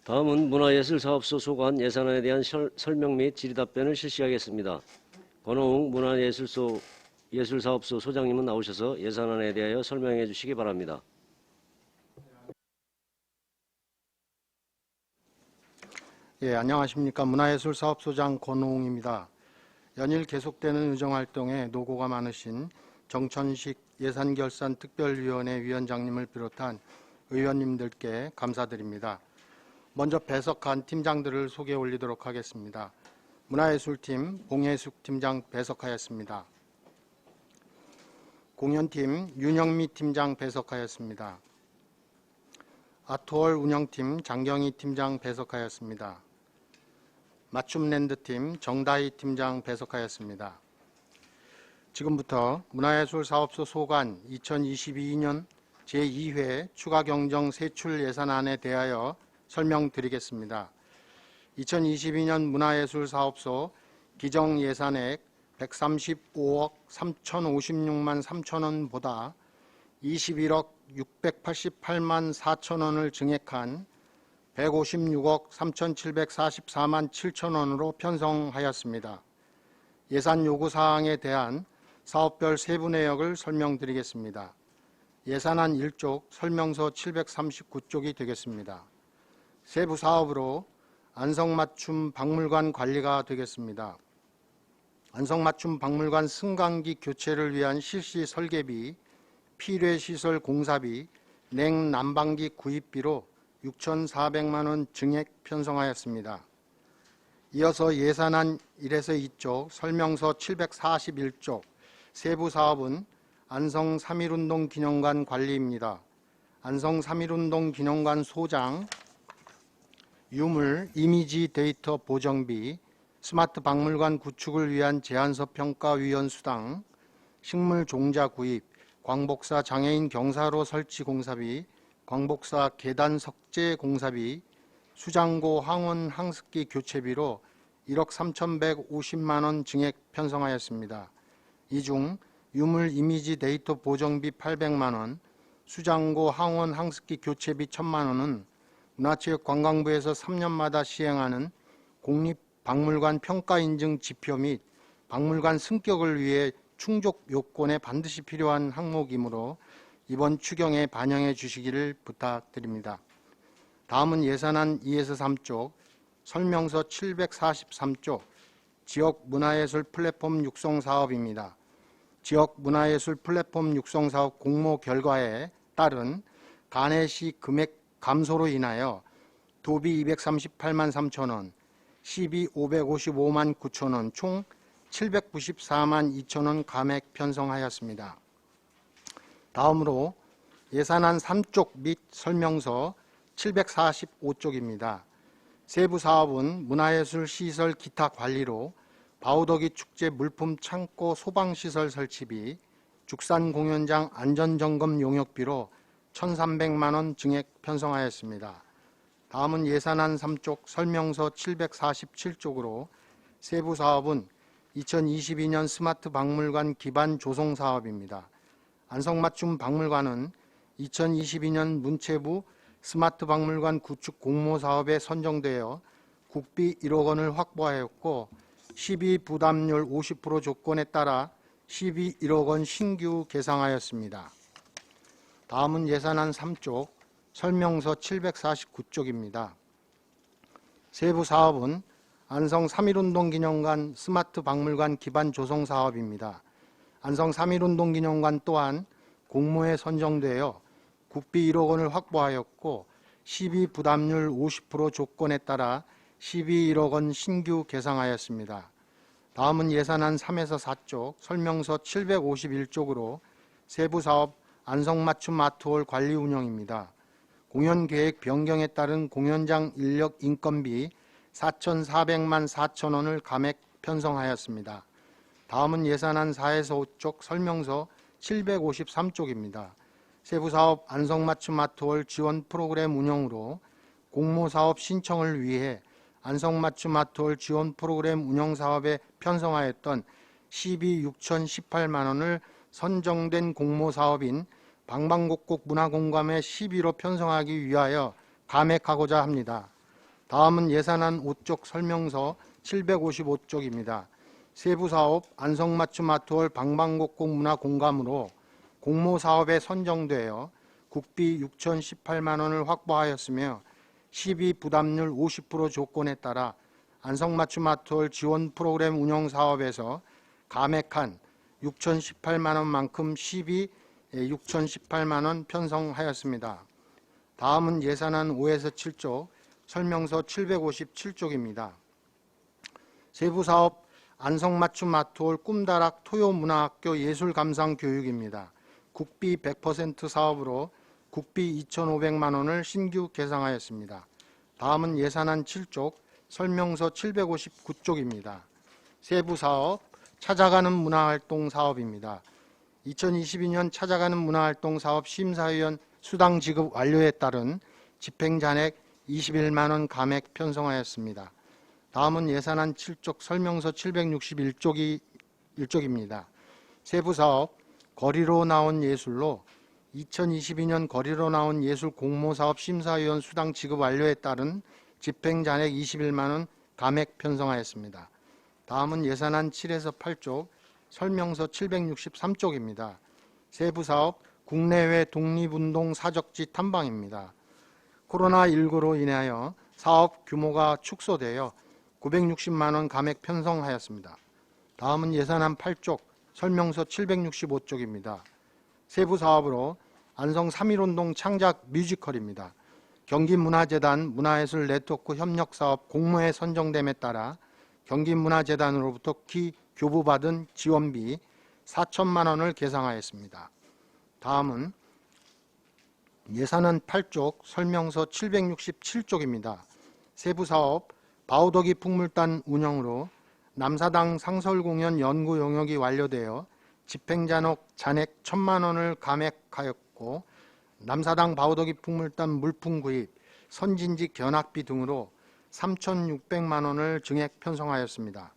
다음은 문화예술사업소 소관 예산안에 대한 설명 및 질의답변을 실시하겠습니다. 권호웅 문화예술사업소 소장님은 나오셔서 예산안에 대하여 설명해 주시기 바랍니다. 예, 안녕하십니까. 문화예술사업소장 권호웅입니다. 연일 계속되는 의정활동에 노고가 많으신 정천식 예산결산특별위원회 위원장님을 비롯한 의원님들께 감사드립니다. 먼저 배석한 팀장들을 소개해 올리도록 하겠습니다. 문화예술팀 봉혜숙 팀장 배석하였습니다. 공연팀 윤영미 팀장 배석하였습니다. 아트홀 운영팀 장경희 팀장 배석하였습니다. 맞춤랜드팀 정다희 팀장 배석하였습니다. 지금부터 문화예술사업소 소관 2022년 제2회 추가경정 세출 예산안에 대하여 설명드리겠습니다. 2022년 문화예술사업소 기정예산액 135억 3,056만 3천원보다 21억 688만 4천원을 증액한 156억 3,744만 7천원으로 편성하였습니다. 예산 요구사항에 대한 사업별 세부 내역을 설명드리겠습니다. 예산안 1쪽 설명서 739쪽이 되겠습니다. 세부 사업으로 안성맞춤 박물관 관리가 되겠습니다. 안성맞춤 박물관 승강기 교체를 위한 실시 설계비, 필요시설 공사비, 냉난방기 구입비로 6,400만원 증액 편성하였습니다. 이어서 예산안 1에서 2쪽 설명서 741쪽 세부 사업은 안성 3.1운동 기념관 관리입니다. 안성 3.1운동 기념관 소장, 유물, 이미지 데이터 보정비, 스마트 박물관 구축을 위한 제안서 평가위원 수당, 식물 종자 구입, 광복사 장애인 경사로 설치 공사비, 광복사 계단 석재 공사비, 수장고 항원 항습기 교체비로 1억 3,150만원 증액 편성하였습니다. 이 중 유물 이미지 데이터 보정비 800만원, 수장고 항원 항습기 교체비 1,000만원은 문화체육관광부에서 3년마다 시행하는 국립박물관 평가인증 지표 및 박물관 승격을 위해 충족 요건에 반드시 필요한 항목이므로 이번 추경에 반영해 주시기를 부탁드립니다. 다음은 예산안 2에서 3쪽 설명서 743쪽 지역문화예술 플랫폼 육성사업입니다. 지역문화예술 플랫폼 육성사업 공모 결과에 따른 간해시 금액 감소로 인하여 도비 238만 3천원, 시비 555만 9천원, 총 794만 2천원 감액 편성하였습니다. 다음으로 예산안 3쪽 및 설명서 745쪽입니다. 세부 사업은 문화예술 시설 기타 관리로 바우더기 축제 물품 창고 소방시설 설치비, 죽산 공연장 안전점검 용역비로 1,300만원 증액 편성하였습니다. 다음은 예산안 3쪽 설명서 747쪽으로 세부 사업은 2022년 스마트 박물관 기반 조성 사업입니다. 안성맞춤 박물관은 2022년 문체부 스마트 박물관 구축 공모 사업에 선정되어 국비 1억 원을 확보하였고 시비 부담률 50% 조건에 따라 시비 1억 원 신규 개상하였습니다. 다음은 예산안 3쪽 설명서 749쪽입니다. 세부 사업은 안성 3.1운동 기념관 스마트 박물관 기반 조성 사업입니다. 안성 3.1운동 기념관 또한 공모에 선정되어 국비 1억 원을 확보하였고 시비 부담률 50% 조건에 따라 시비 1억 원 신규 개상하였습니다. 다음은 예산안 3에서 4쪽 설명서 751쪽으로 세부 사업 안성맞춤 아트홀 관리 운영입니다. 공연계획 변경에 따른 공연장 인력 인건비 4,400만 4천원을 감액 편성하였습니다. 다음은 예산안 4에서 5쪽 설명서 753쪽입니다. 세부사업 안성맞춤 아트홀 지원 프로그램 운영으로 공모사업 신청을 위해 안성맞춤 아트홀 지원 프로그램 운영사업에 편성하였던 시비 6,018만원을 선정된 공모사업인 방방곡곡 문화공감의 시비로 편성하기 위하여 감액하고자 합니다. 다음은 예산안 5쪽 설명서 755쪽입니다. 세부사업 안성맞춤 아트홀 방방곡곡 문화공감으로 공모사업에 선정되어 국비 6,018만 원을 확보하였으며 시비 부담률 50% 조건에 따라 안성맞춤 아트홀 지원 프로그램 운영 사업에서 감액한 6,018만 원만큼 시비 6,018만 원 편성하였습니다. 다음은 예산안 5에서 7쪽 설명서 757쪽입니다. 세부사업 안성맞춤 아트홀 꿈다락 토요문화학교 예술감상교육입니다. 국비 100% 사업으로 국비 2,500만 원을 신규 계상하였습니다. 다음은 예산안 7쪽 설명서 759쪽입니다. 세부사업 찾아가는 문화활동 사업입니다. 2022년 찾아가는 문화활동 사업 심사위원 수당 지급 완료에 따른 집행잔액 21만 원 감액 편성하였습니다. 다음은 예산안 7쪽 설명서 761쪽입니다. 세부사업 거리로 나온 예술로 2022년 거리로 나온 예술 공모사업 심사위원 수당 지급 완료에 따른 집행잔액 21만 원 감액 편성하였습니다. 다음은 예산안 7에서 8쪽 설명서 763쪽입니다. 세부사업 국내외 독립운동 사적지 탐방입니다. 코로나19로 인하여 사업 규모가 축소되어 960만 원 감액 편성하였습니다. 다음은 예산안 8쪽 설명서 765쪽입니다. 세부사업으로 안성 3.1운동 창작 뮤지컬입니다. 경기문화재단 문화예술 네트워크 협력사업 공모에 선정됨에 따라 경기문화재단으로부터 교부받은 지원비 4천만 원을 계상하였습니다. 다음은 예산안 8쪽 설명서 767쪽입니다. 세부사업 바우더기 풍물단 운영으로 남사당 상설공연 연구 용역이 완료되어 집행잔액 1,000만 원을 감액하였고 남사당 바우더기 풍물단 물품 구입, 선진지 견학비 등으로 3,600만 원을 증액 편성하였습니다.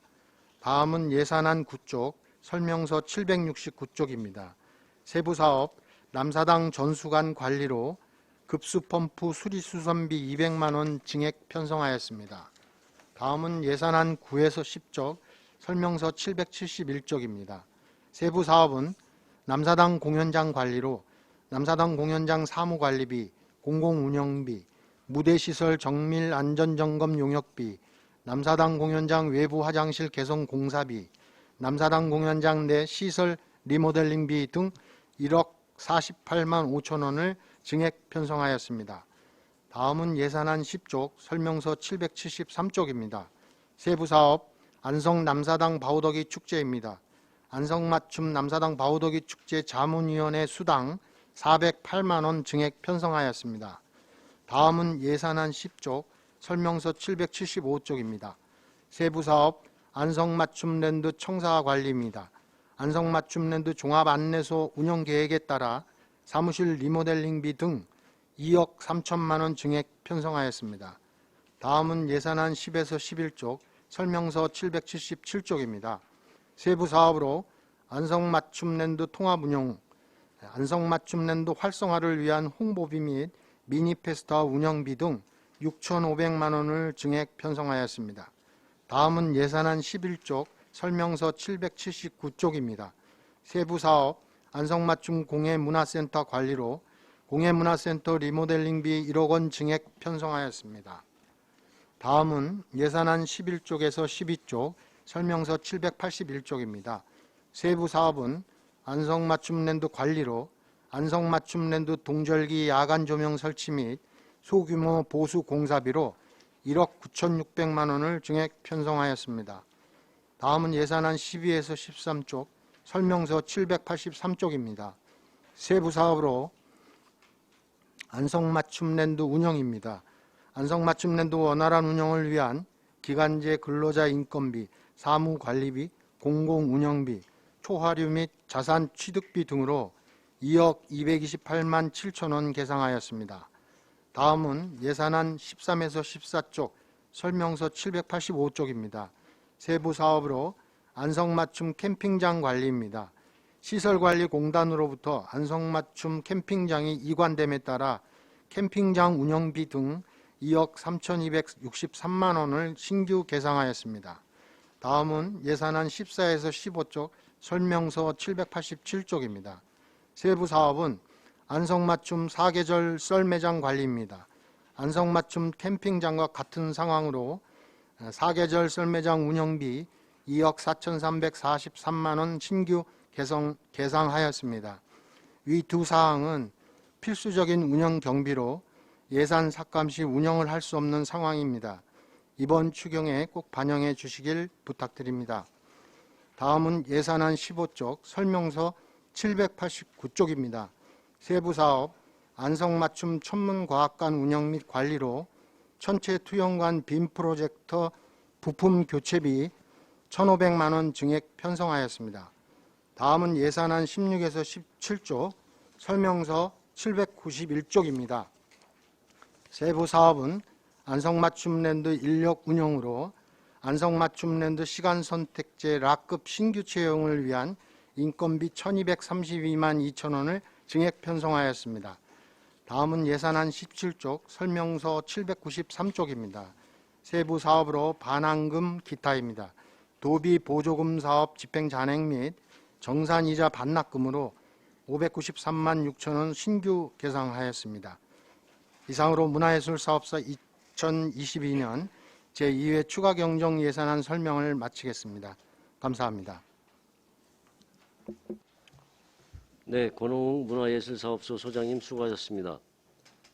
다음은 예산안 9쪽 설명서 769쪽입니다. 세부사업 남사당 전수관 관리로 급수펌프 수리수선비 200만 원 증액 편성하였습니다. 다음은 예산안 9에서 10쪽 설명서 771쪽입니다. 세부사업은 남사당 공연장 관리로 남사당 공연장 사무관리비, 공공운영비, 무대시설 정밀 안전점검 용역비, 남사당 공연장 외부 화장실 개선 공사비, 남사당 공연장 내 시설 리모델링비 등 1억 48만 5천 원을 증액 편성하였습니다. 다음은 예산안 10쪽 설명서 773쪽입니다. 세부사업 안성 남사당 바우더기 축제입니다. 안성맞춤 남사당 바우더기 축제 자문위원회 수당 408만 원 증액 편성하였습니다. 다음은 예산안 10쪽 설명서 775쪽입니다. 세부사업 안성맞춤랜드 청사관리입니다. 안성맞춤랜드 종합안내소 운영계획에 따라 사무실 리모델링비 등 2억 3천만 원 증액 편성하였습니다. 다음은 예산안 10에서 11쪽 설명서 777쪽입니다. 세부사업으로 안성맞춤랜드 통합운영, 안성맞춤랜드 활성화를 위한 홍보비 및 미니페스타 운영비 등 6,500만 원을 증액 편성하였습니다. 다음은 예산안 11쪽 설명서 779쪽입니다. 세부사업 안성맞춤 공예문화센터 관리로 공예문화센터 리모델링비 1억 원 증액 편성하였습니다. 다음은 예산안 11쪽에서 12쪽 설명서 781쪽입니다. 세부사업은 안성맞춤랜드 관리로 안성맞춤랜드 동절기 야간 조명 설치 및 소규모 보수 공사비로 1억 9,600만 원을 증액 편성하였습니다. 다음은 예산안 12에서 13쪽 설명서 783쪽입니다. 세부사업으로 안성맞춤랜드 운영입니다. 안성맞춤랜드 원활한 운영을 위한 기간제 근로자 인건비, 사무관리비, 공공운영비, 초화류 및 자산 취득비 등으로 2억 228만 7천 원 계상하였습니다. 다음은 예산안 13에서 14쪽 설명서 785쪽입니다. 세부사업으로 안성맞춤 캠핑장 관리입니다. 시설관리공단으로부터 안성맞춤 캠핑장이 이관됨에 따라 캠핑장 운영비 등 2억 3,263만 원을 신규 계상하였습니다. 다음은 예산안 14에서 15쪽 설명서 787쪽입니다. 세부 사업은 안성맞춤 사계절 썰매장 관리입니다. 안성맞춤 캠핑장과 같은 상황으로 사계절 썰매장 운영비 2억 4,343만 원 신규 계상하였습니다. 위 두 사항은 필수적인 운영 경비로 예산 삭감 시 운영을 할 수 없는 상황입니다. 이번 추경에 꼭 반영해 주시길 부탁드립니다. 다음은 예산안 15쪽 설명서 789쪽입니다. 세부사업 안성맞춤 천문과학관 운영 및 관리로 천체투영관 빔 프로젝터 부품 교체비 1,500만 원 증액 편성하였습니다. 다음은 예산안 16에서 17쪽 설명서 791쪽입니다. 세부사업은 안성맞춤랜드 인력 운영으로 안성맞춤랜드 시간선택제 락급 신규 채용을 위한 인건비 1,232만 2천 원을 증액 편성하였습니다. 다음은 예산안 17쪽 설명서 793쪽입니다. 세부 사업으로 반환금 기타입니다. 도비 보조금 사업 집행 잔액 및 정산이자 반납금으로 593만 6천 원 신규 계상하였습니다. 이상으로 문화예술사업사 2022년 제2회 추가 경정 예산안 설명을 마치겠습니다. 감사합니다. 네, 권홍웅 문화예술사업소 소장님 수고하셨습니다.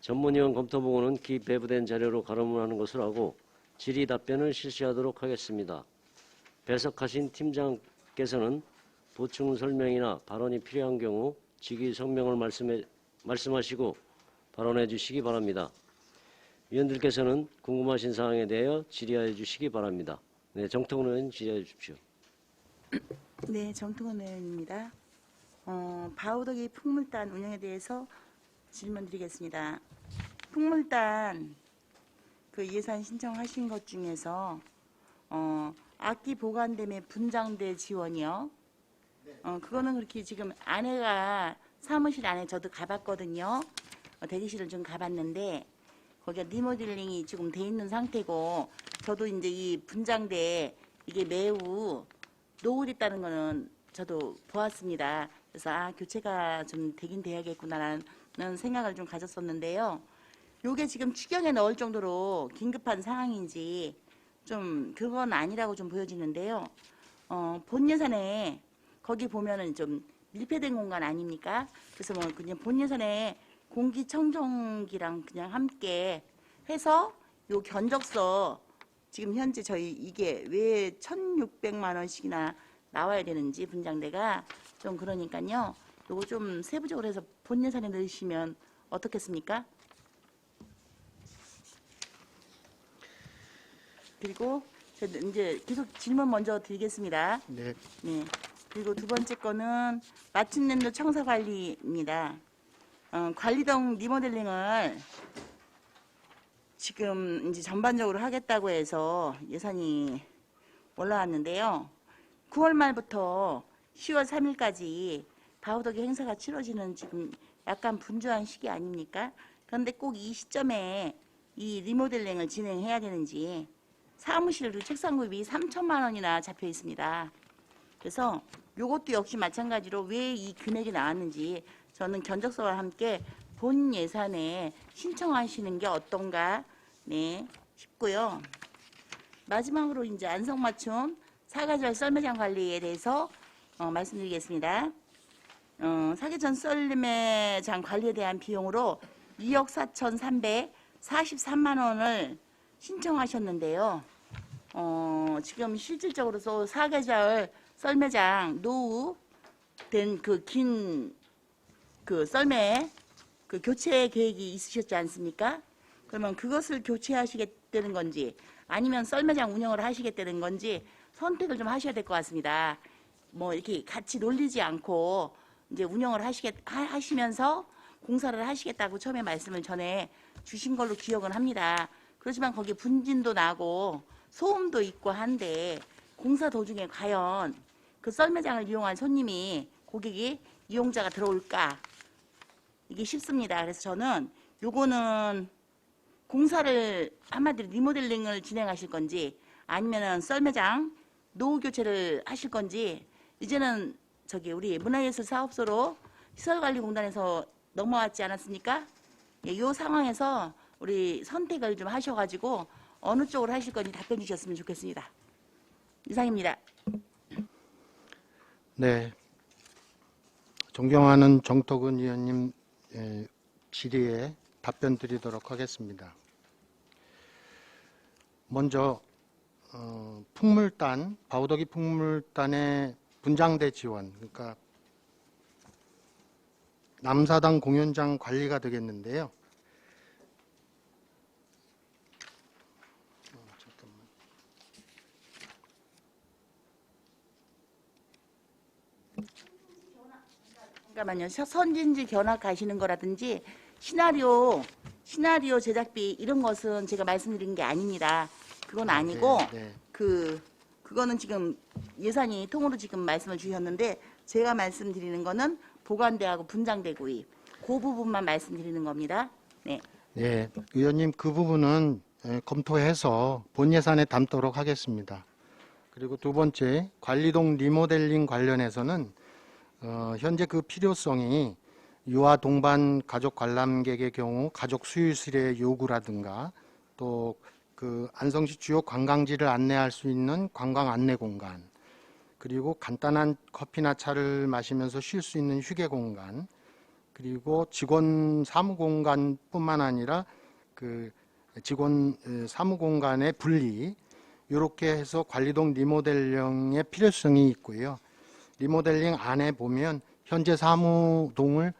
전문위원 검토보고는 기배부된 자료로 가름하는 것으로 하고 질의 답변을 실시하도록 하겠습니다. 배석하신 팀장께서는 보충 설명이나 발언이 필요한 경우 직위 성명을 말씀하시고 발언해 주시기 바랍니다. 위원들께서는 궁금하신 사항에 대하여 질의하여 주시기 바랍니다. 네, 정통은 의원 질의해 주십시오. 네, 정통은 의원입니다. 바우더기 풍물단 운영에 대해서 질문드리겠습니다. 풍물단 그 예산 신청하신 것 중에서 악기 보관됨의 분장대 지원이요. 그거는 그렇게 지금 아내가 사무실 안에 저도 가봤거든요. 대기실을 좀 가봤는데 거기가 리모델링이 지금 돼 있는 상태고 저도 이제 이 분장대 이게 매우 노후됐다는 거는 저도 보았습니다. 그래서 교체가 좀 되긴 돼야겠구나라는 생각을 좀 가졌었는데요. 요게 지금 추경에 넣을 정도로 긴급한 상황인지 좀 그건 아니라고 좀 보여지는데요. 본 예산에 거기 보면은 좀 밀폐된 공간 아닙니까? 그래서 뭐 그냥 본 예산에 공기청정기랑 그냥 함께 해서 요 견적서 지금 현재 저희 이게 왜 1,600만 원씩이나 나와야 되는지 분장대가 좀 그러니까요. 요거 좀 세부적으로 해서 본 예산에 넣으시면 어떻겠습니까? 그리고 이제 계속 질문 먼저 드리겠습니다. 네. 네. 그리고 두 번째 거는 맞춤랜드 청사 관리입니다. 관리동 리모델링을 지금 이제 전반적으로 하겠다고 해서 예산이 올라왔는데요. 9월 말부터 10월 3일까지 바우더기 행사가 치러지는 지금 약간 분주한 시기 아닙니까? 그런데 꼭 이 시점에 이 리모델링을 진행해야 되는지 사무실도 책상 구입이 3천만 원이나 잡혀 있습니다. 그래서 이것도 역시 마찬가지로 왜 이 금액이 나왔는지 저는 견적서와 함께 본 예산에 신청하시는 게 어떤가 싶고요. 마지막으로 이제 안성맞춤 사계절 썰매장 관리에 대해서 말씀드리겠습니다. 사계절 썰매장 관리에 대한 비용으로 2억 4,343만 원을 신청하셨는데요. 지금 실질적으로 사계절 썰매장 노후된 그 긴 그 썰매 그 교체 계획이 있으셨지 않습니까? 그러면 그것을 교체하시겠다는 건지 아니면 썰매장 운영을 하시겠다는 건지 선택을 좀 하셔야 될 것 같습니다. 뭐 이렇게 같이 놀리지 않고 이제 운영을 하시면서 공사를 하시겠다고 처음에 말씀을 전해 주신 걸로 기억은 합니다. 그렇지만 거기에 분진도 나고 소음도 있고 한데 공사 도중에 과연 그 썰매장을 이용한 손님이 고객이 이용자가 들어올까 이게 쉽습니다. 그래서 저는 요거는 공사를 한마디로 리모델링을 진행하실 건지 아니면은 썰매장 노후 교체를 하실 건지 이제는 저기 우리 문화예술 사업소로 시설관리공단에서 넘어왔지 않았습니까? 예, 이 상황에서 우리 선택을 좀 하셔가지고 어느 쪽으로 하실 건지 답변 주셨으면 좋겠습니다. 이상입니다. 네, 존경하는 정토근 의원님 질의에 답변 드리도록 하겠습니다. 먼저 풍물단, 바우더기 풍물단의 분장대 지원, 그러니까 남사당 공연장 관리가 되겠는데요. 잠깐만. 잠깐만요. 선진지 견학 가시는 거라든지 시나리오 제작비 이런 것은 제가 말씀드린 게 아닙니다. 그건 아니고 네. 그거는 지금 예산이 통으로 지금 말씀을 주셨는데 제가 말씀드리는 거는 보관대하고 분장대 구입 그 부분만 말씀드리는 겁니다. 네. 네, 의원님 그 부분은 검토해서 본 예산에 담도록 하겠습니다. 그리고 두 번째, 관리동 리모델링 관련해서는 현재 그 필요성이 유아 동반 가족 관람객의 경우 가족 수유실의 요구라든가 또 그 안성시 주요 관광지를 안내할 수 있는 관광 안내 공간, 그리고 간단한 커피나 차를 마시면서 쉴 수 있는 휴게 공간, 그리고 직원 사무 공간뿐만 아니라 그 직원 사무 공간의 분리, 이렇게 해서 관리동 리모델링의 필요성이 있고요. 리모델링 안에 보면 현재 사무동을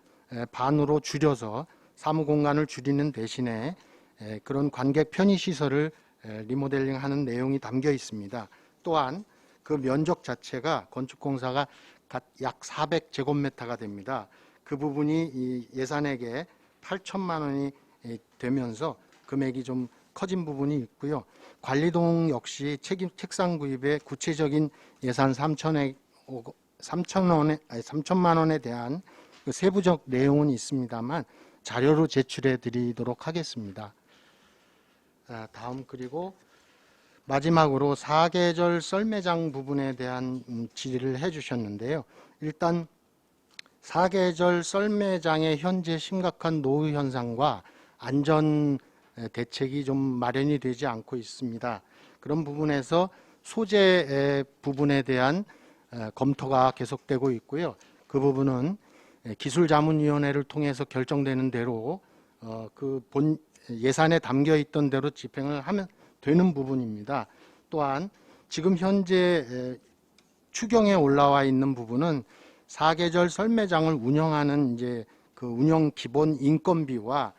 반으로 줄여서 사무 공간을 줄이는 대신에 그런 관객 편의 시설을 리모델링하는 내용이 담겨 있습니다. 또한 그 면적 자체가 건축공사가 약 400제곱미터가 됩니다. 그 부분이 이 예산액에 8천만 원이 되면서 금액이 좀 커진 부분이 있고요. 관리동 역시 책상 구입에 구체적인 예산 3천만 원에 대한 그 세부적 내용은 있습니다만 자료로 제출해 드리도록 하겠습니다. 다음, 그리고 마지막으로 사계절 썰매장 부분에 대한 질의를 해주셨는데요. 일단 사계절 썰매장의 현재 심각한 노후 현상과 안전 대책이 좀 마련이 되지 않고 있습니다. 그런 부분에서 소재 부분에 대한 검토가 계속되고 있고요. 그 부분은 기술자문위원회를 통해서 결정되는 대로 그 본 예산에 담겨 있던 대로 집행을 하면 되는 부분입니다. 또한 지금 현재 추경에 올라와 있는 부분은 사계절 썰매장을 운영하는 이제 그 운영 기본 인건비와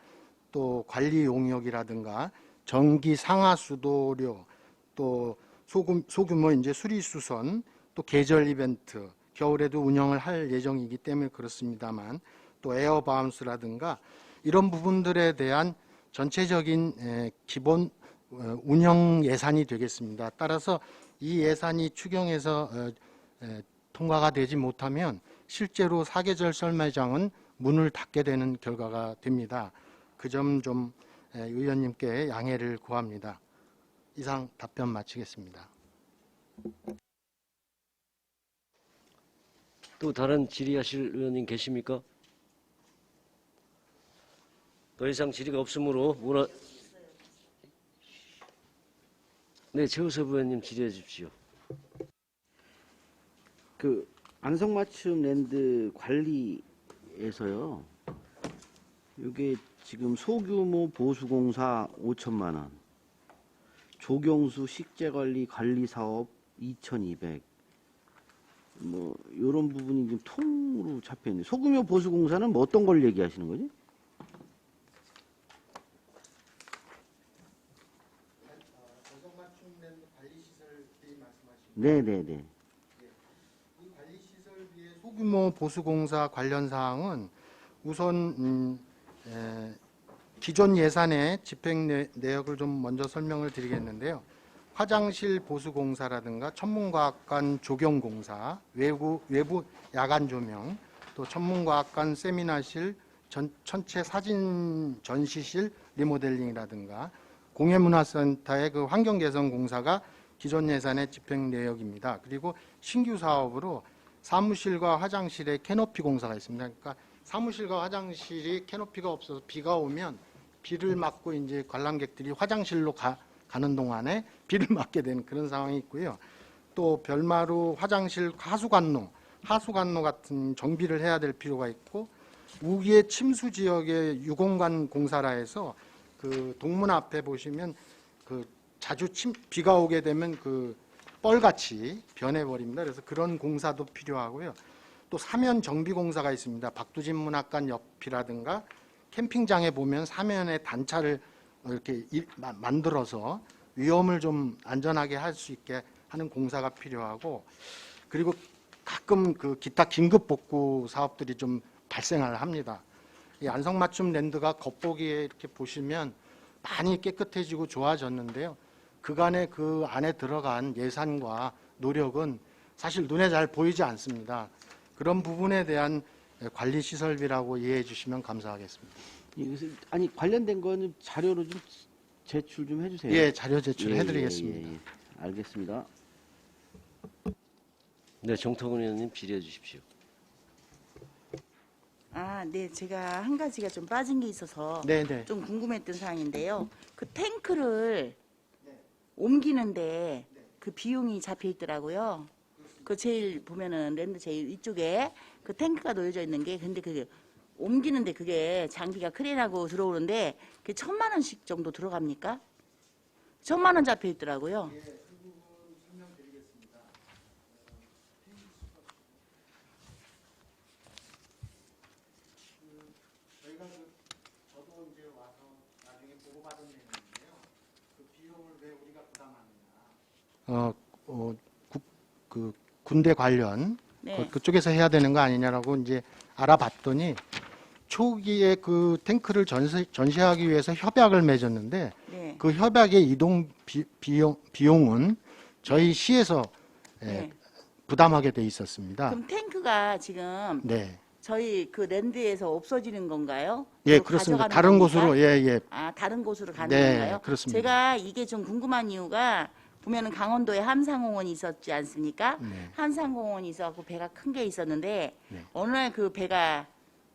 또 관리 용역이라든가 전기 상하 수도료, 또 소규모 이제 수리수선, 또 계절 이벤트, 겨울에도 운영을 할 예정이기 때문에 그렇습니다만 또 에어바운스라든가 이런 부분들에 대한 전체적인 기본 운영 예산이 되겠습니다. 따라서 이 예산이 추경에서 통과가 되지 못하면 실제로 사계절 썰매장은 문을 닫게 되는 결과가 됩니다. 그 점 좀 의원님께 양해를 구합니다. 이상 답변 마치겠습니다. 또 다른 질의하실 의원님 계십니까? 더 이상 질의가 없으므로 네, 최우섭 의원님 질의해 주십시오. 그 안성맞춤 랜드 관리에서요. 이게 지금 소규모 보수공사 5천만 원, 조경수 식재관리 관리사업 2,200. 뭐 이런 부분이 지금 통으로 잡혀 있네. 소규모 보수공사는 뭐 어떤 걸 얘기하시는 거지? 네네네. 이 관리시설비의 소규모 보수공사 관련 사항은 우선 기존 예산의 집행 내역을 좀 먼저 설명을 드리겠는데요. 화장실 보수공사라든가 천문과학관 조경공사, 외부 야간 조명, 또 천문과학관 세미나실, 전체 사진 전시실 리모델링이라든가 공예문화센터의 그 환경개선공사가 기존 예산의 집행 내역입니다. 그리고 신규 사업으로 사무실과 화장실에 캐노피 공사가 있습니다. 그러니까 사무실과 화장실이 캐노피가 없어서 비가 오면 비를 맞고 이제 관람객들이 화장실로 가는 동안에 비를 맞게 되는 그런 상황이 있고요. 또 별마루 화장실 하수관로 같은 정비를 해야 될 필요가 있고, 우기의 침수 지역의 유공관 공사라 해서 그 동문 앞에 보시면 그 자주 비가 오게 되면 그 뻘같이 변해버립니다. 그래서 그런 공사도 필요하고요. 또 사면 정비 공사가 있습니다. 박두진 문학관 옆이라든가 캠핑장에 보면 사면에 단차를 이렇게 만들어서 위험을 좀 안전하게 할 수 있게 하는 공사가 필요하고, 그리고 가끔 그 기타 긴급 복구 사업들이 좀 발생을 합니다. 이 안성맞춤 랜드가 겉보기에 이렇게 보시면 많이 깨끗해지고 좋아졌는데요. 그간의 그 안에 들어간 예산과 노력은 사실 눈에 잘 보이지 않습니다. 그런 부분에 대한 관리 시설비라고 이해해 주시면 감사하겠습니다. 아니 관련된 거는 자료로 좀 제출 좀 해주세요. 예, 자료 제출해 드리겠습니다. 예. 알겠습니다. 네, 정태근 의원님 질의해 주십시오. 네, 제가 한 가지가 좀 빠진 게 있어서 네네. 좀 궁금했던 사항인데요. 그 탱크를 옮기는데 그 비용이 잡혀 있더라고요. 그 제일 보면은 랜드 제일 이쪽에 그 탱크가 놓여져 있는 게, 근데 그게 옮기는데 그게 장비가 크레인하고 들어오는데 그게 1,000만 원씩 정도 들어갑니까? 1,000만 원 잡혀 있더라고요. 저도 이제 와서 나중에 보고받은 내용인데요. 그 비용을 왜 우리가 부담하느냐. 그 군대 관련 네. 그쪽에서 해야 되는 거 아니냐라고 이제 알아봤더니 초기에 그 탱크를 전시하기 위해서 협약을 맺었는데 네. 그 협약의 이동 비용은 저희 시에서 네. 부담하게 돼 있었습니다. 그럼 탱크가 지금 네. 저희 그 랜드에서 없어지는 건가요? 예, 그리고 그렇습니다. 가져가는 다른 겁니까? 곳으로 예. 다른 곳으로 가는 네, 건가요? 그렇습니다. 제가 이게 좀 궁금한 이유가 보면은 강원도에 함상공원이 있었지 않습니까? 네. 함상공원이 있어갖고 배가 큰 게 있었는데 네. 어느 날 그 배가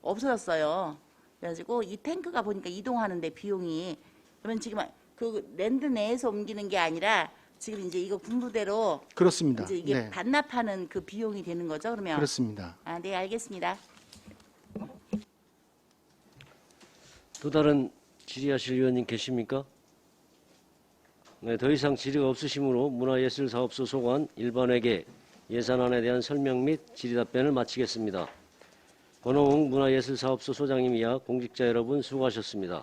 없어졌어요. 그래가지고 이 탱크가 보니까 이동하는데 비용이, 그러면 지금 그 랜드 내에서 옮기는 게 아니라 지금 이제 이거 군부대로 그렇습니다. 이제 이게 네. 반납하는 그 비용이 되는 거죠? 그러면 그렇습니다. 네, 알겠습니다. 또 다른 질의하실 의원님 계십니까? 네, 더 이상 질의가 없으시므로 문화예술사업소 소관 일반회계 예산안에 대한 설명 및 질의 답변을 마치겠습니다. 권호웅 문화예술사업소 소장님이야 공직자 여러분 수고하셨습니다.